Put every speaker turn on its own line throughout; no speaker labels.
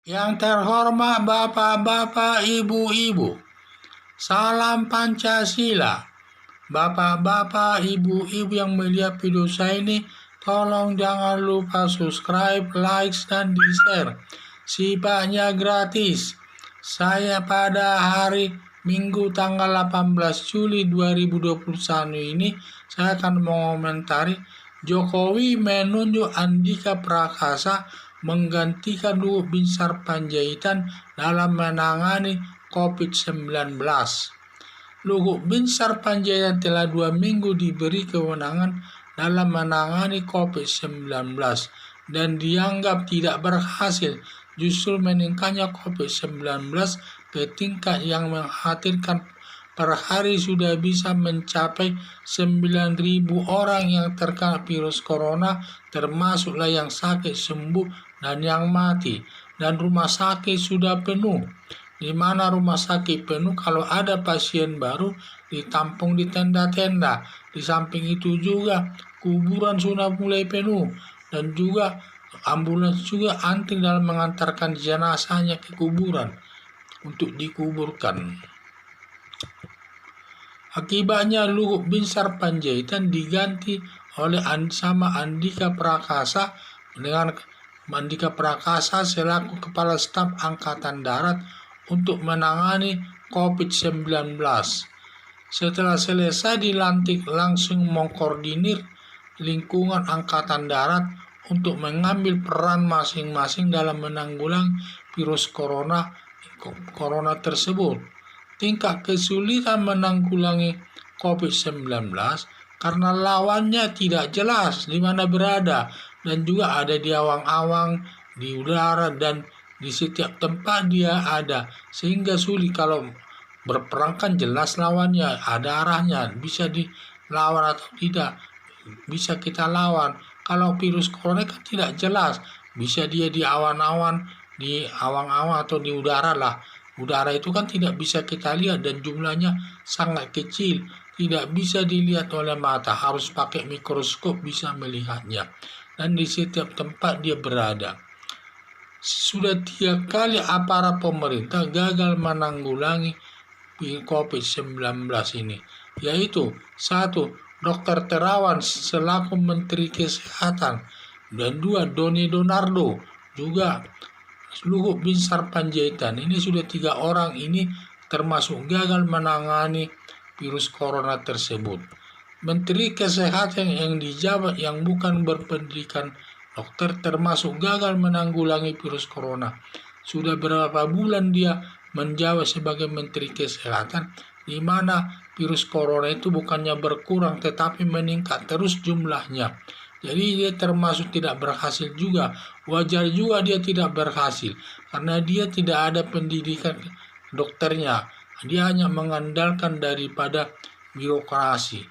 Yang terhormat Bapak-Bapak, Ibu-Ibu, salam Pancasila. Bapak-bapak, ibu-ibu yang melihat video saya ini, tolong jangan lupa subscribe, like, dan di-share. Sifatnya gratis. Saya pada hari Minggu tanggal 18 Juli 2021 ini, saya akan mengomentari Jokowi menunjuk Andika Prakasa menggantikan Luhut Binsar Panjaitan dalam menangani COVID-19. Luhut Binsar Panjaitan telah 2 minggu diberi kewenangan dalam menangani COVID-19 dan dianggap tidak berhasil, justru meningkatnya COVID-19 ke tingkat yang mengkhawatirkan. Per hari sudah bisa mencapai 9.000 orang yang terkena virus corona, termasuklah yang sakit sembuh dan yang mati, dan rumah sakit sudah penuh. Di mana rumah sakit penuh, kalau ada pasien baru ditampung di tenda-tenda. Di samping itu juga kuburan sudah mulai penuh, dan juga ambulans juga antri dalam mengantarkan jenazahnya ke kuburan untuk dikuburkan. Akibatnya Luhut Binsar Panjaitan diganti oleh Andika Prakasa, dengan Andika Prakasa selaku Kepala Staf Angkatan Darat untuk menangani COVID-19. Setelah selesai dilantik, langsung mengkoordinir lingkungan Angkatan Darat untuk mengambil peran masing-masing dalam menanggulangi virus corona tersebut. Tingkat kesulitan menanggulangi COVID-19 karena lawannya tidak jelas di mana berada, dan juga ada di awang-awang, di udara, dan di setiap tempat dia ada, sehingga sulit. Kalau berperang kan jelas lawannya, ada arahnya, bisa dilawan atau tidak, bisa kita lawan. Kalau virus corona kan tidak jelas, bisa dia di awan-awan, di awang-awang, atau di udara lah. Udara itu kan tidak bisa kita lihat dan jumlahnya sangat kecil, tidak bisa dilihat oleh mata, harus pakai mikroskop bisa melihatnya, dan di setiap tempat dia berada. Sudah 3 kali aparat pemerintah gagal menanggulangi COVID-19 ini, yaitu 1. Dr. Terawan selaku Menteri Kesehatan, dan 2. Doni Donardo, juga Luhut Binsar Panjaitan. Ini sudah 3 orang ini termasuk gagal menangani virus corona tersebut. Menteri Kesehatan yang dijabat yang bukan berpendidikan dokter termasuk gagal menanggulangi virus corona. Sudah berapa bulan dia menjabat sebagai Menteri Kesehatan, di mana virus corona itu bukannya berkurang tetapi meningkat terus jumlahnya. Jadi dia termasuk tidak berhasil juga. Wajar juga dia tidak berhasil, karena dia tidak ada pendidikan dokternya. Dia hanya mengandalkan daripada birokrasi,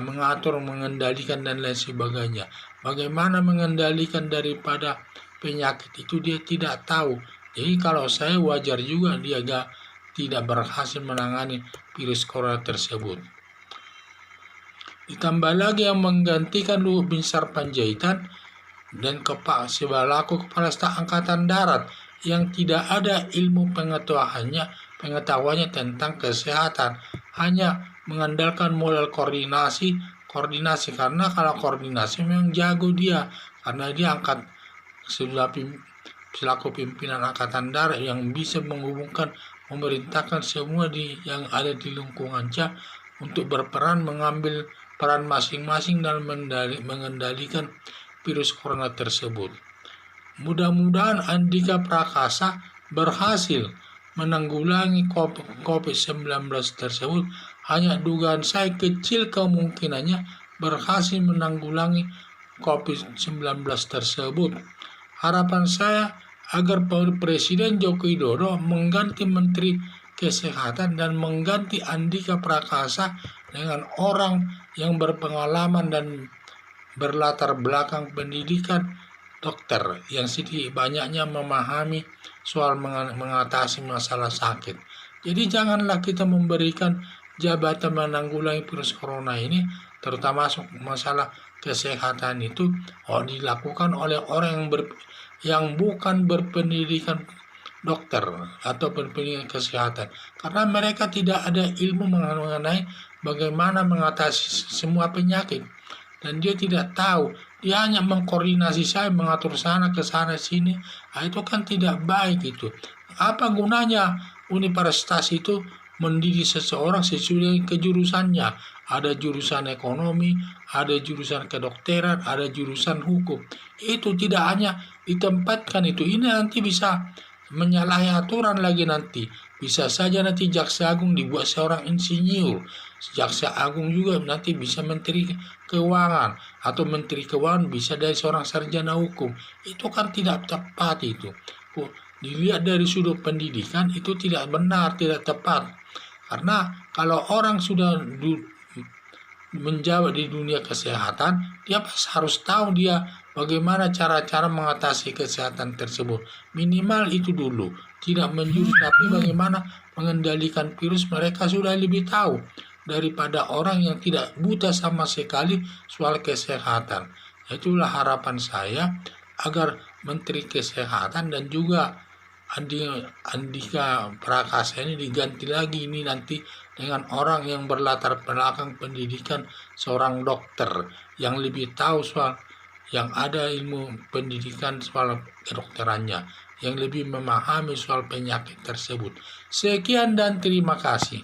mengatur, mengendalikan, dan lain sebagainya. Bagaimana mengendalikan daripada penyakit itu dia tidak tahu. Jadi kalau saya wajar juga dia tidak berhasil menangani virus corona tersebut. Ditambah lagi yang menggantikan Luhut Binsar Panjaitan dan selaku Kepala Staf Angkatan Darat yang tidak ada ilmu pengetahuannya tentang kesehatan, hanya mengandalkan modal koordinasi, karena kalau koordinasi memang jago dia, karena dia selaku pimpinan Angkatan Darat yang bisa menghubungkan, memerintahkan semua yang ada di lingkungannya untuk berperan, mengambil peran masing-masing dalam mengendalikan virus corona tersebut. Mudah-mudahan Andika Prakasa berhasil menanggulangi COVID-19 tersebut. Hanya dugaan saya kecil kemungkinannya berhasil menanggulangi COVID-19 tersebut. Harapan saya agar Presiden Joko Widodo mengganti Menteri Kesehatan dan mengganti Andika Prakasa dengan orang yang berpengalaman dan berlatar belakang pendidikan dokter, yang sedikit banyaknya memahami soal mengatasi masalah sakit. Jadi janganlah kita memberikan jabatan menanggulangi virus corona ini, terutama masalah kesehatan itu dilakukan oleh orang yang bukan berpendidikan dokter atau berpendidikan kesehatan, karena mereka tidak ada ilmu mengenai bagaimana mengatasi semua penyakit, dan dia tidak tahu, dia hanya mengkoordinasi saya, mengatur sana ke sana sini. Itu kan tidak baik itu. Apa gunanya universitas itu mendidik seseorang sesuai dengan kejurusannya? Ada jurusan ekonomi, ada jurusan kedokteran, ada jurusan hukum. Itu tidak hanya ditempatkan itu. Ini nanti bisa menyalahi aturan lagi nanti. Bisa saja nanti jaksa agung dibuat seorang insinyur. Jaksa agung juga nanti bisa menteri keuangan, atau menteri keuangan bisa dari seorang sarjana hukum. Itu kan tidak tepat itu. Dilihat dari sudut pendidikan itu tidak benar, tidak tepat. Karena kalau orang sudah menjawab di dunia kesehatan, dia harus tahu dia bagaimana cara-cara mengatasi kesehatan tersebut. Minimal itu dulu, tidak menjurus, tapi bagaimana mengendalikan virus mereka sudah lebih tahu daripada orang yang tidak buta sama sekali soal kesehatan. Itulah harapan saya agar Menteri Kesehatan dan juga Andika Prakasa ini diganti lagi ini nanti dengan orang yang berlatar belakang pendidikan seorang dokter yang lebih tahu soal, yang ada ilmu pendidikan soal kedokterannya, yang lebih memahami soal penyakit tersebut. Sekian dan terima kasih.